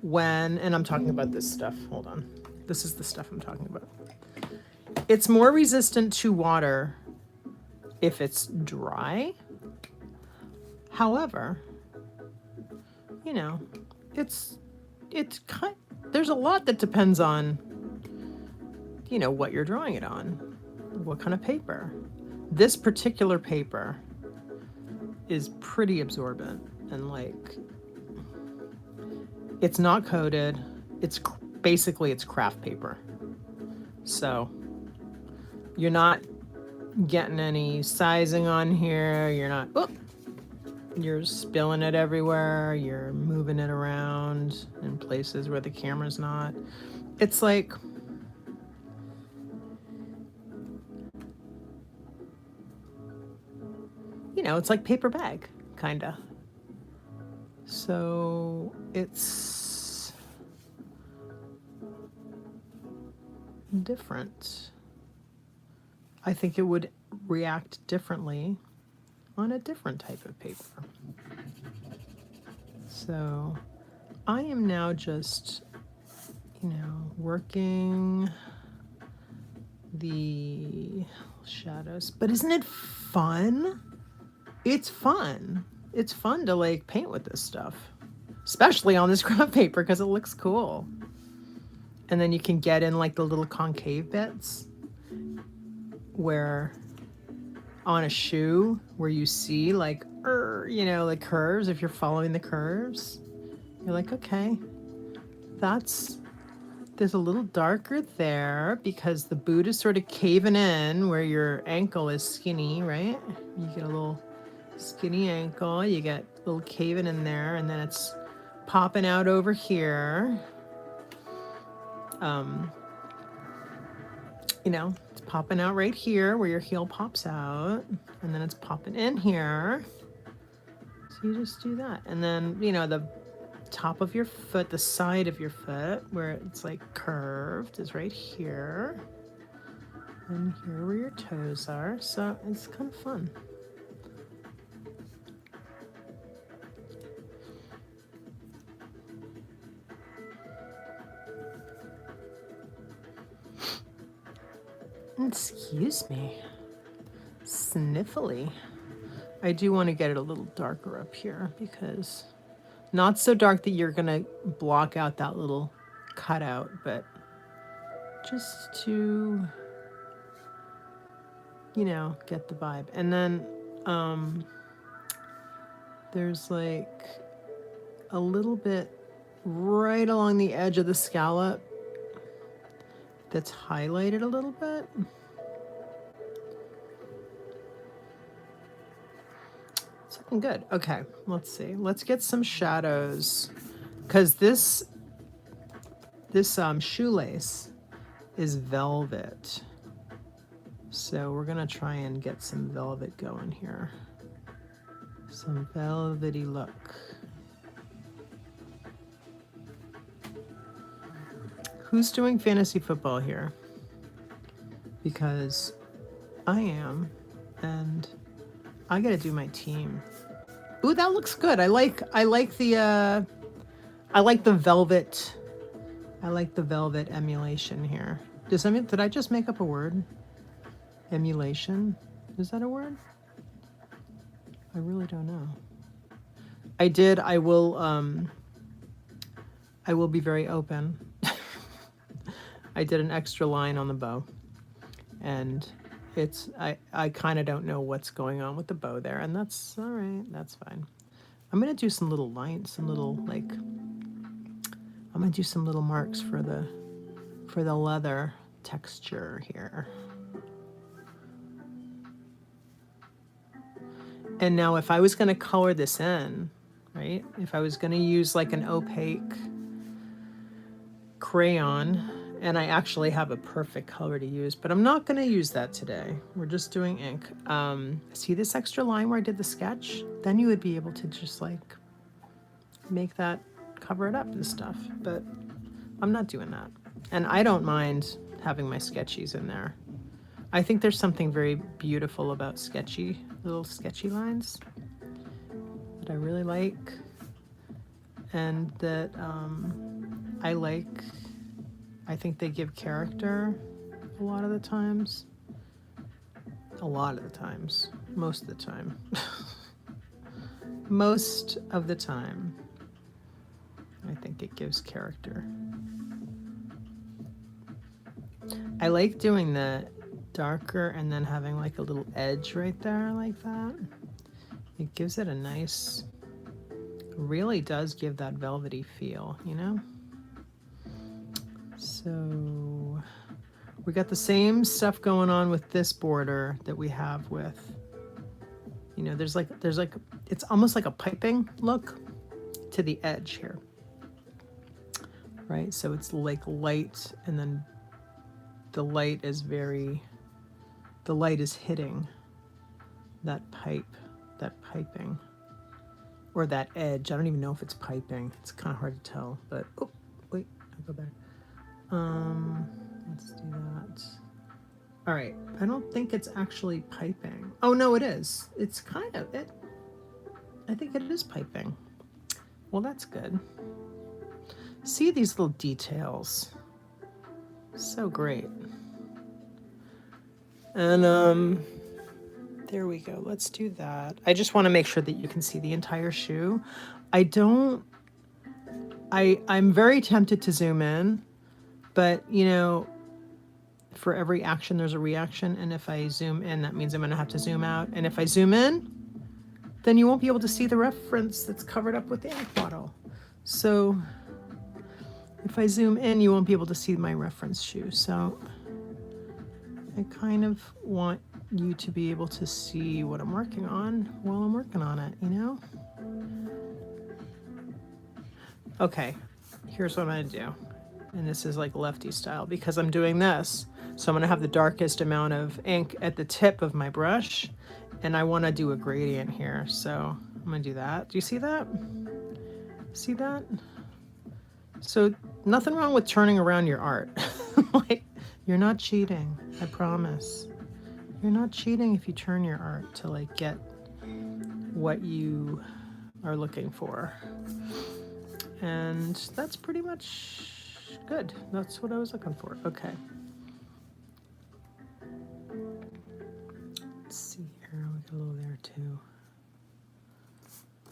when, and I'm talking about this stuff. Hold on. This is the stuff I'm talking about. It's more resistant to water if it's dry. However, you know, it's kind, there's a lot that depends on, you know, what you're drawing it on, what kind of paper. This particular paper is pretty absorbent, and like, it's not coated. It's basically, it's craft paper. So you're not getting any sizing on here. You're not, oh, you're spilling it everywhere. You're moving it around in places where the camera's not. It's like, you know, it's like paper bag, kinda. So it's different. I think it would react differently on a different type of paper. So I am now just, you know, working the shadows. But isn't it fun? It's fun. It's fun to like paint with this stuff, especially on this craft paper because it looks cool. And then you can get in like the little concave bits where on a shoe where you see like, you know, like curves. If you're following the curves, you're like, okay, there's a little darker there because the boot is sort of caving in where your ankle is skinny, right? You get a little skinny ankle, you get a little caving in there, and then it's popping out over here. You know, it's popping out right here where your heel pops out, and then it's popping in here. So you just do that. And then, you know, the top of your foot, the side of your foot, where it's like curved, is right here. And here where your toes are. So it's kind of fun. Excuse me. Sniffly. I do want to get it a little darker up here because not so dark that you're going to block out that little cutout, but just to, you know, get the vibe. And then there's like a little bit right along the edge of the scallop that's highlighted a little bit. It's looking good. Okay, let's see. Let's get some shadows, because this shoelace is velvet. So we're gonna try and get some velvet going here. Some velvety look. Who's doing fantasy football here? Because I am, and I gotta do my team. Ooh, that looks good. I like the velvet. I like the velvet emulation here. Did I just make up a word? Emulation? Is that a word? I really don't know. I did. I will be very open. I did an extra line on the bow, and I kind of don't know what's going on with the bow there, and that's all right. That's fine. I'm gonna do some little lines, some little like. I'm gonna do some little marks for the leather texture here. And now if I was gonna color this in, right? If I was gonna use like an opaque crayon, and I actually have a perfect color to use, but I'm not going to use that today. We're just doing ink. See this extra line where I did the sketch? Then you would be able to just like make that, cover it up and stuff, but I'm not doing that. And I don't mind having my sketchies in there. I think there's something very beautiful about little sketchy lines that I really like, and that I think they give character a lot of the times. Most of the time. Most of the time, I think it gives character. I like doing the darker and then having like a little edge right there like that. It gives it a nice, really does give that velvety feel, you know? So we got the same stuff going on with this border that we have with, you know, there's like, it's almost like a piping look to the edge here, right? So it's like light, and then the light is hitting that piping, or that edge. I don't even know if it's piping. It's kind of hard to tell, but, oh, wait, I'll go back. Let's do that. All right, I don't think it's actually piping. Oh no, it is. It's kind of it. I think it is piping. Well, that's good. See these little details. So great. And there we go. Let's do that. I just want to make sure that you can see the entire shoe. I'm very tempted to zoom in, but you know, for every action there's a reaction, and if I zoom in, that means I'm going to have to zoom out, and if I zoom in, then you won't be able to see the reference that's covered up with the ink bottle. So if I zoom in, you won't be able to see my reference shoe. So I kind of want you to be able to see what I'm working on while I'm working on it, you know? Okay, here's what I'm going to do. And this is like lefty style because I'm doing this. So I'm going to have the darkest amount of ink at the tip of my brush, and I want to do a gradient here. So I'm going to do that. Do you see that? See that? So nothing wrong with turning around your art. Like, you're not cheating, I promise. You're not cheating if you turn your art to like get what you are looking for. And that's pretty much good. That's what I was looking for. Okay. Let's see here. We got a little there too.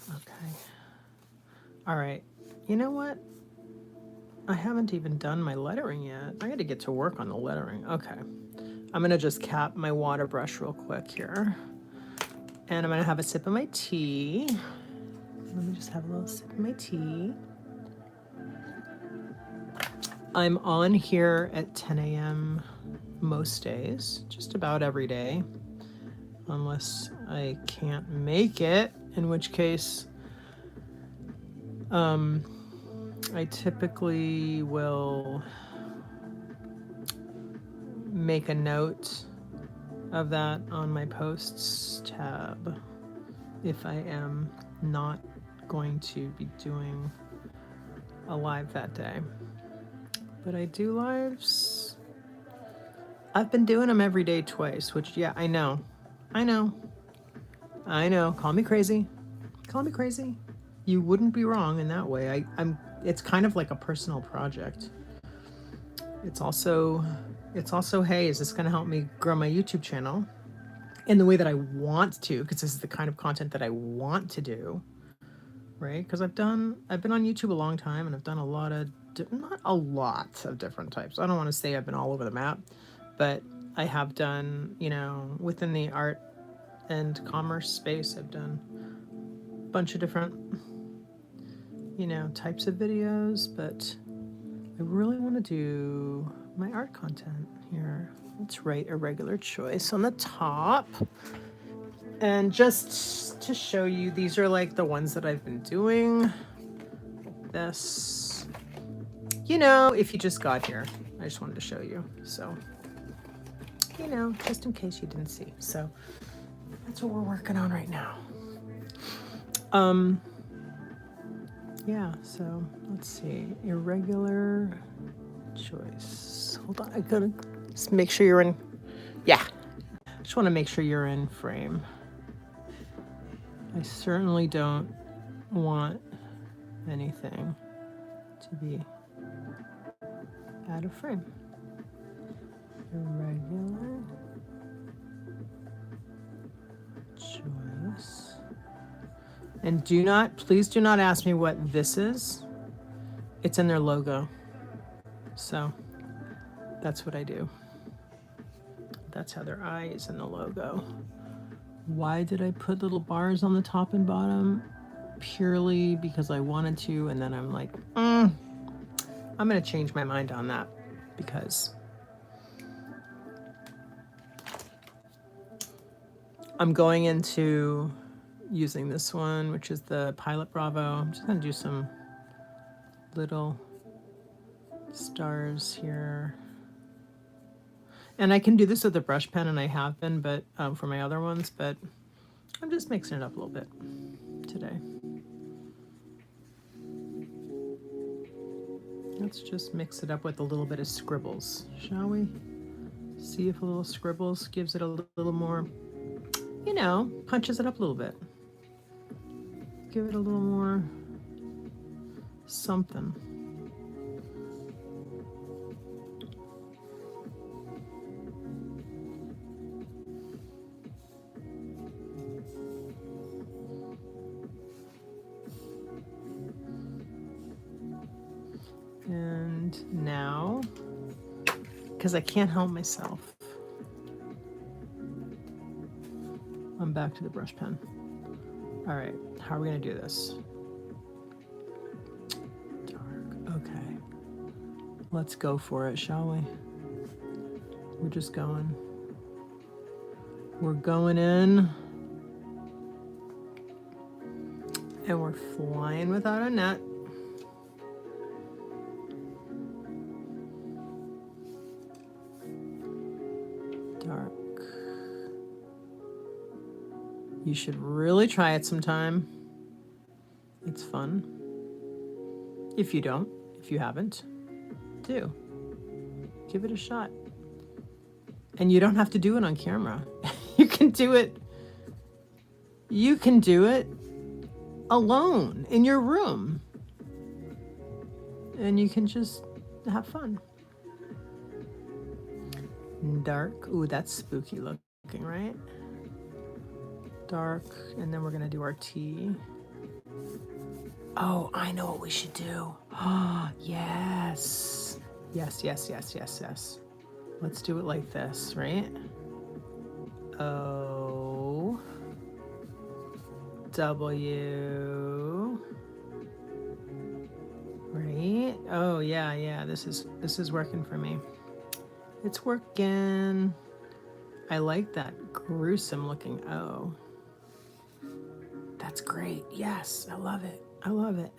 Okay. All right. You know what? I haven't even done my lettering yet. I got to get to work on the lettering. Okay. I'm going to just cap my water brush real quick here. And I'm going to have a sip of my tea. Let me just have a little sip of my tea. I'm on here at 10 a.m. most days, just about every day, unless I can't make it, in which case I typically will make a note of that on my posts tab if I am not going to be doing a live that day. But I do lives. I've been doing them every day twice, which, yeah, I know. Call me crazy. Call me crazy. You wouldn't be wrong in that way. It's kind of like a personal project. It's also, hey, is this going to help me grow my YouTube channel in the way that I want to? Because this is the kind of content that I want to do, right? Because I've been on YouTube a long time, and I've done not a lot of different types. I don't want to say I've been all over the map, but I have done, you know, within the art and commerce space, I've done a bunch of different, you know, types of videos, but I really want to do my art content here. Let's write Irregular Choice on the top. And just to show you, these are like the ones that I've been doing. This, you know, if you just got here, I just wanted to show you. So, you know, just in case you didn't see. So that's what we're working on right now. Yeah, so let's see. Irregular Choice. Hold on, I gotta just make sure you're in. Yeah. Just want to make sure you're in frame. I certainly don't want anything to be out of frame. Irregular Choice. And please do not ask me what this is. It's in their logo. So that's what I do. That's how their eye is in the logo. Why did I put little bars on the top and bottom? Purely because I wanted to, and then I'm like, I'm gonna change my mind on that because I'm going into using this one, which is the Pilot Bravo. I'm just gonna do some little stars here. And I can do this with a brush pen, and I have been, but for my other ones, but I'm just mixing it up a little bit today. Let's just mix it up with a little bit of scribbles, shall we? See if a little scribbles gives it a little more, you know, punches it up a little bit. Give it a little more something. And now, because I can't help myself, I'm back to the brush pen. All right, how are we gonna do this? Dark, okay. Let's go for it, shall we? We're just going. We're going in. And we're flying without a net. Dark. You should really try it sometime. It's fun. If you don't, if you haven't, do. Give it a shot. And you don't have to do it on camera. You can do it. You can do it alone in your room. And you can just have fun. Dark. Ooh, that's spooky looking, right? Dark. And then we're going to do our T. Oh, I know what we should do. Oh, yes. Yes, yes, yes, yes, yes. Let's do it like this, right? O W, right? Oh yeah, yeah. This is working for me. It's working. I like that gruesome looking O. That's great. Yes, I love it. I love it.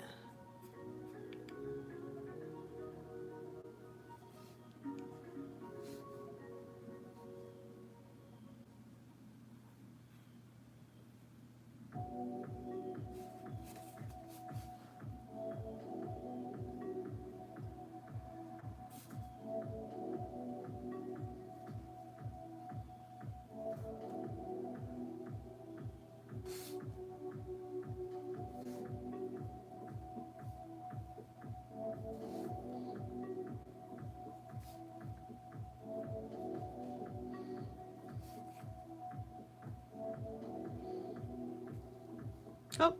Oh,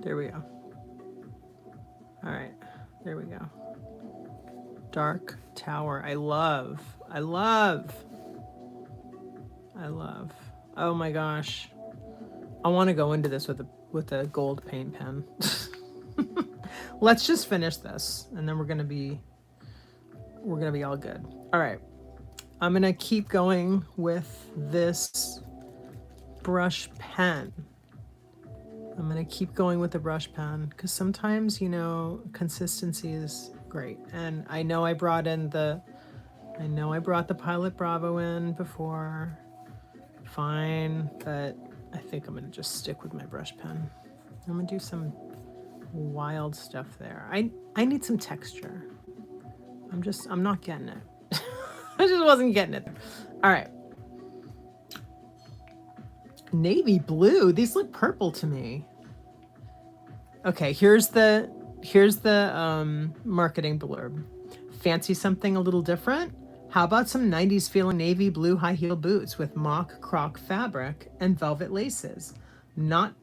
there we go. All right, there we go. Dark Tower. I love. I love. I love. Oh my gosh. I want to go into this with a gold paint pen. Let's just finish this and then we're going to be all good. All right. I'm going to keep going with this brush pen. I'm going to keep going with the brush pen because sometimes, you know, consistency is great. And I know I brought the Pilot Bravo in before. Fine, but I think I'm going to just stick with my brush pen. I'm going to do some wild stuff there. I need some texture. I'm not getting it. I just wasn't getting it. All right. Navy blue. These look purple to me. Okay, here's the marketing blurb. Fancy something a little different? How about some 90s feeling navy blue high heel boots with mock croc fabric and velvet laces? Not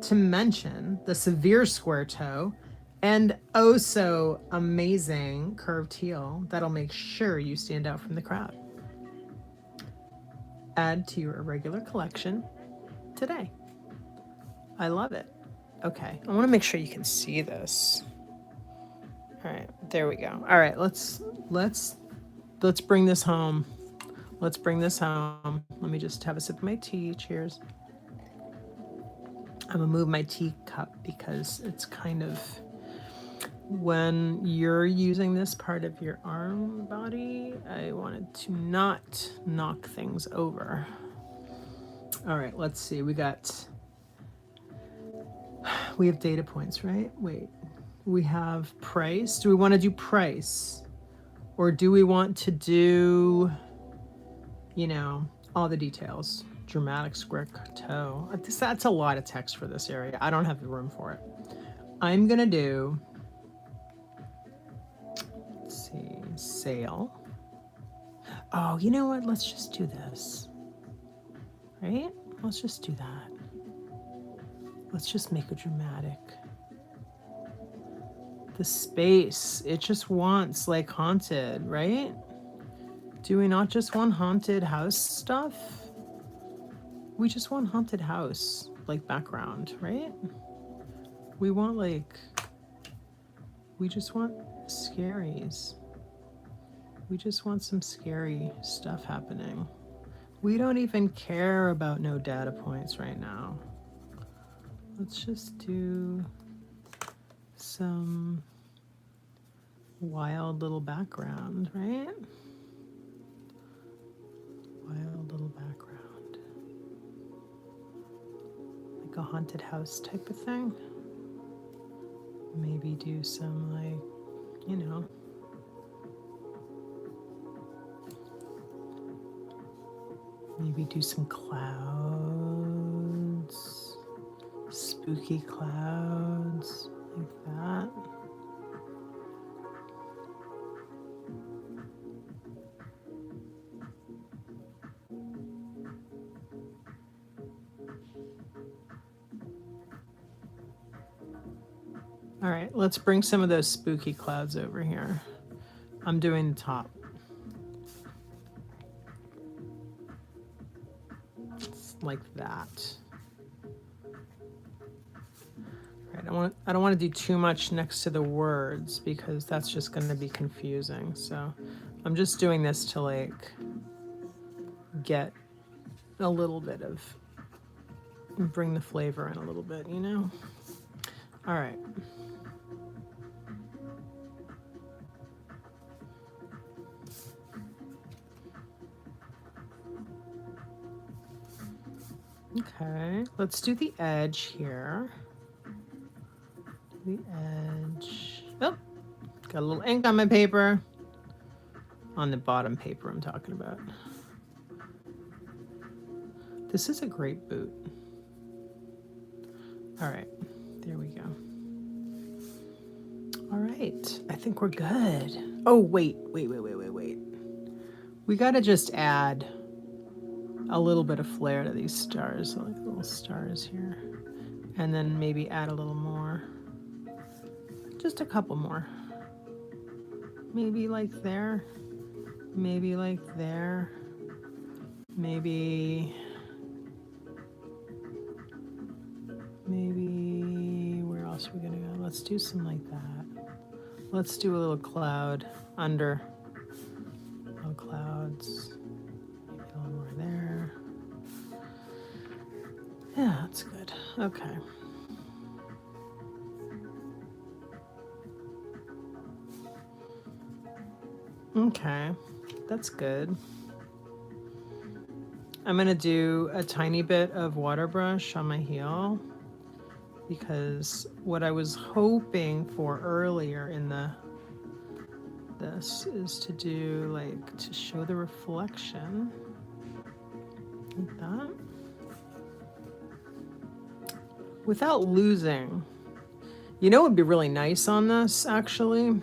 to mention the severe square toe and oh so amazing curved heel that'll make sure you stand out from the crowd. Add to your Irregular collection today. I love it. Okay, I want to make sure you can see this. All right, there we go. All right, let's bring this home. Let's bring this home. Let me just have a sip of my tea. Cheers. I'm gonna move my teacup because it's kind of, when you're using this part of your arm body, I wanted to not knock things over. All right, let's see. We have data points, right? Wait, we have price. Do we want to do price? Or do we want to do, you know, all the details? Dramatic square toe. That's a lot of text for this area. I don't have the room for it. I'm going to do, let's see, sale. Oh, you know what? Let's just do this. Right? Let's just do that. Let's just make it dramatic. The space, it just wants like haunted, right? Do we not just want haunted house stuff? We just want haunted house, like background, right? We just want scaries. We just want some scary stuff happening. We don't even care about no data points right now. Let's just do some wild little background, right? Wild little background. Like a haunted house type of thing. Maybe do some like, you know, maybe do some clouds, spooky clouds, like that. All right, let's bring some of those spooky clouds over here. I'm doing the top. It's like that. All right, I don't want to do too much next to the words because that's just going to be confusing. So I'm just doing this to like get a little bit of, bring the flavor in a little bit, you know? All right. Okay, let's do the edge here. The edge. Oh, got a little ink on my paper. On the bottom paper I'm talking about. This is a great boot. All right, there we go. All right, I think we're good. Oh, wait. We gotta just add a little bit of flair to these stars, like little stars here. And then maybe add a little more. Just a couple more. maybe like there, maybe like there, maybe where else are we gonna go? Let's do some like that. Let's do a little cloud under, little clouds, maybe a little more there. Yeah, that's good. Okay. Okay, that's good. I'm gonna do a tiny bit of water brush on my heel, because what I was hoping for earlier in this is to do like to show the reflection like that without losing. You know what would be really nice on this actually,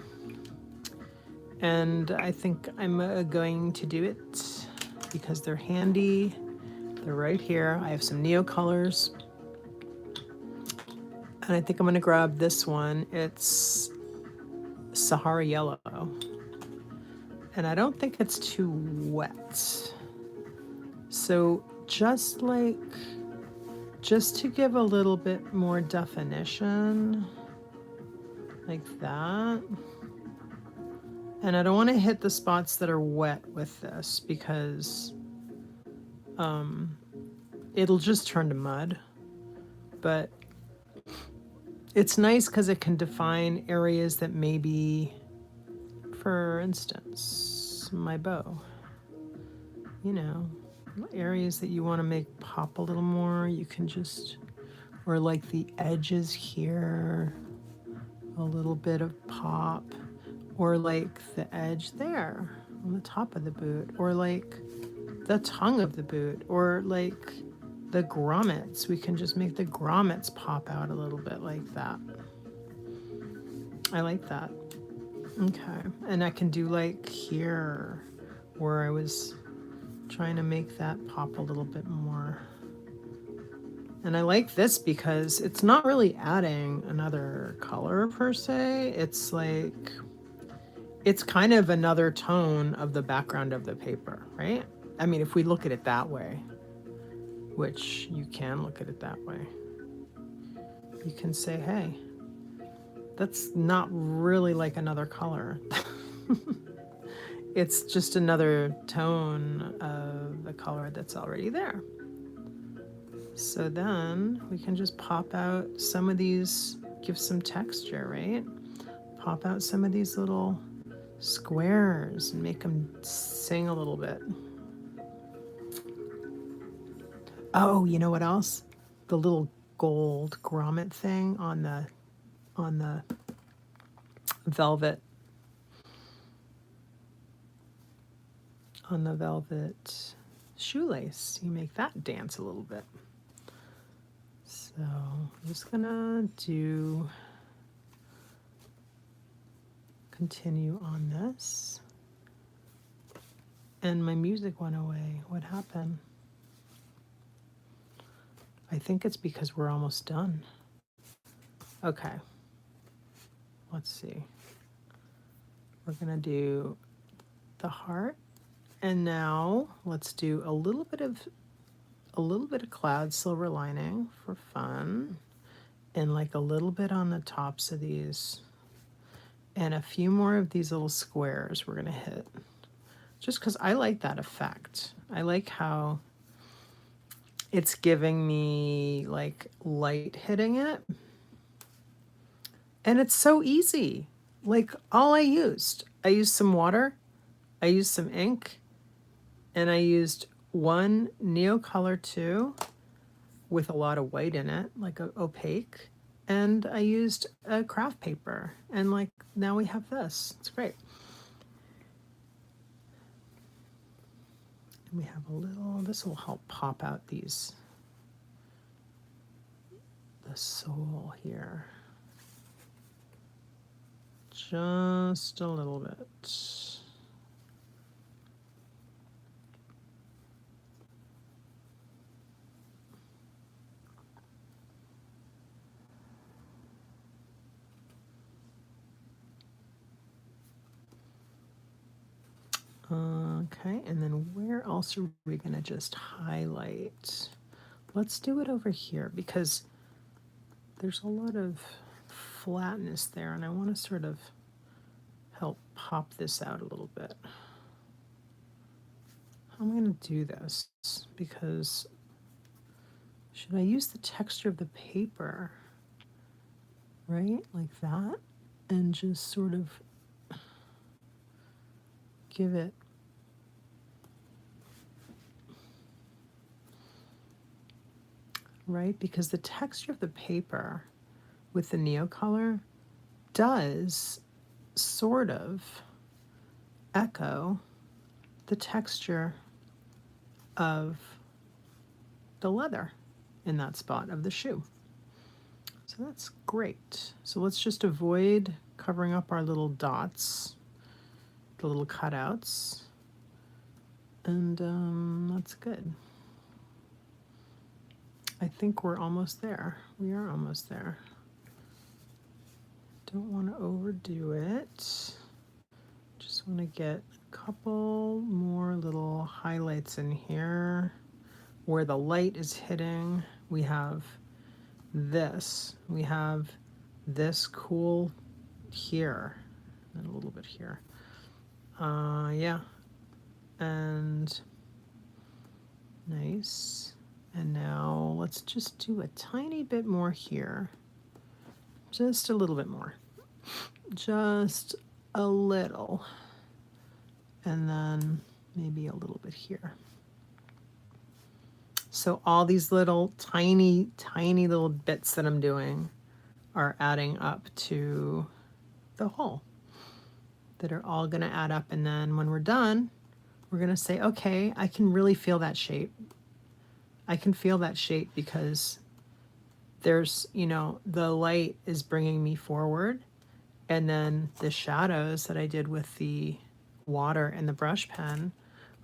and I think I'm going to do it because they're handy. They're right here. I have some Neocolors, and I think I'm going to grab this one. It's Sahara Yellow, and I don't think it's too wet. So just to give a little bit more definition, like that. And I don't want to hit the spots that are wet with this because it'll just turn to mud. But it's nice because it can define areas that maybe, for instance, my bow, you know, areas that you want to make pop a little more, you can just, or like the edges here, a little bit of pop, or like the edge there on the top of the boot, or like the tongue of the boot, or like the grommets. We can just make the grommets pop out a little bit like that. I like that. Okay, and I can do like here where I was trying to make that pop a little bit more. And I like this because it's not really adding another color per se. It's like, it's kind of another tone of the background of the paper, right? I mean, if we look at it that way, which you can look at it that way, you can say, hey, that's not really like another color. It's just another tone of the color that's already there. So then we can just pop out some of these, give some texture, right? Pop out some of these little squares and make them sing a little bit. Oh, you know what else? The little gold grommet thing on the velvet, shoelace. You make that dance a little bit. So I'm just gonna continue on this. And my music went away. What happened? I think it's because we're almost done. Okay. Let's see. We're gonna do the heart. And now let's do a little bit of cloud silver lining for fun, and like a little bit on the tops of these, and a few more of these little squares we're gonna hit, just because I like that effect. I like how it's giving me like light hitting it, and it's so easy. Like all I used some water, I used some ink, and I used one Neocolor 2 with a lot of white in it, like opaque, and I used a craft paper, and like now we have this. It's great. And we have a little, this will help pop out the sole here. Just a little bit. Okay, and then where else are we going to just highlight? Let's do it over here because there's a lot of flatness there, and I want to sort of help pop this out a little bit. I'm going to do this because should I use the texture of the paper, right, like that, and just sort of give it right, because the texture of the paper with the Neocolor does sort of echo the texture of the leather in that spot of the shoe. So that's great. So let's just avoid covering up our little dots, the little cutouts, and that's good. I think we're almost there. We are almost there. Don't want to overdo it. Just want to get a couple more little highlights in here where the light is hitting. We have this. We have this cool here and a little bit here. Yeah. And nice. And now let's just do a tiny bit more here. Just a little bit more. Just a little. And then maybe a little bit here. So all these little tiny little bits that I'm doing are adding up to the whole that are all going to add up. And then when we're done, we're going to say, okay, I can really feel that shape. I can feel that shape because there's, you know, the light is bringing me forward, and then the shadows that I did with the water and the brush pen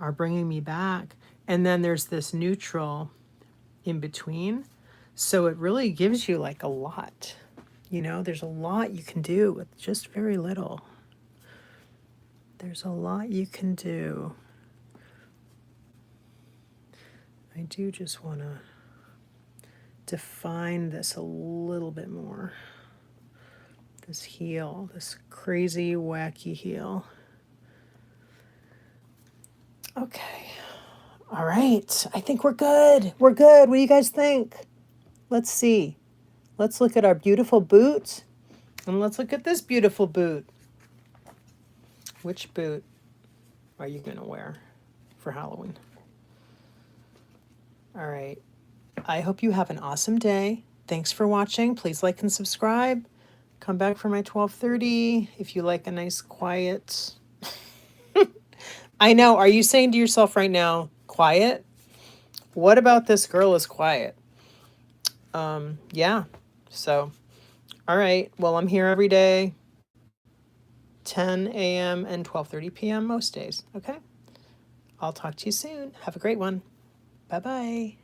are bringing me back. And then there's this neutral in between. So it really gives you like a lot, you know, there's a lot you can do with just very little. There's a lot you can do. I do just want to define this a little bit more. This heel, this crazy, wacky heel. Okay. All right. I think we're good. We're good. What do you guys think? Let's see. Let's look at our beautiful boot. And let's look at this beautiful boot. Which boot are you going to wear for Halloween? All right. I hope you have an awesome day. Thanks for watching. Please like and subscribe. Come back for my 12:30 if you like a nice quiet. I know. Are you saying to yourself right now, quiet? What about this girl is quiet? Yeah. So, all right. Well, I'm here every day, 10 a.m. and 12:30 p.m. most days. Okay. I'll talk to you soon. Have a great one. Bye-bye.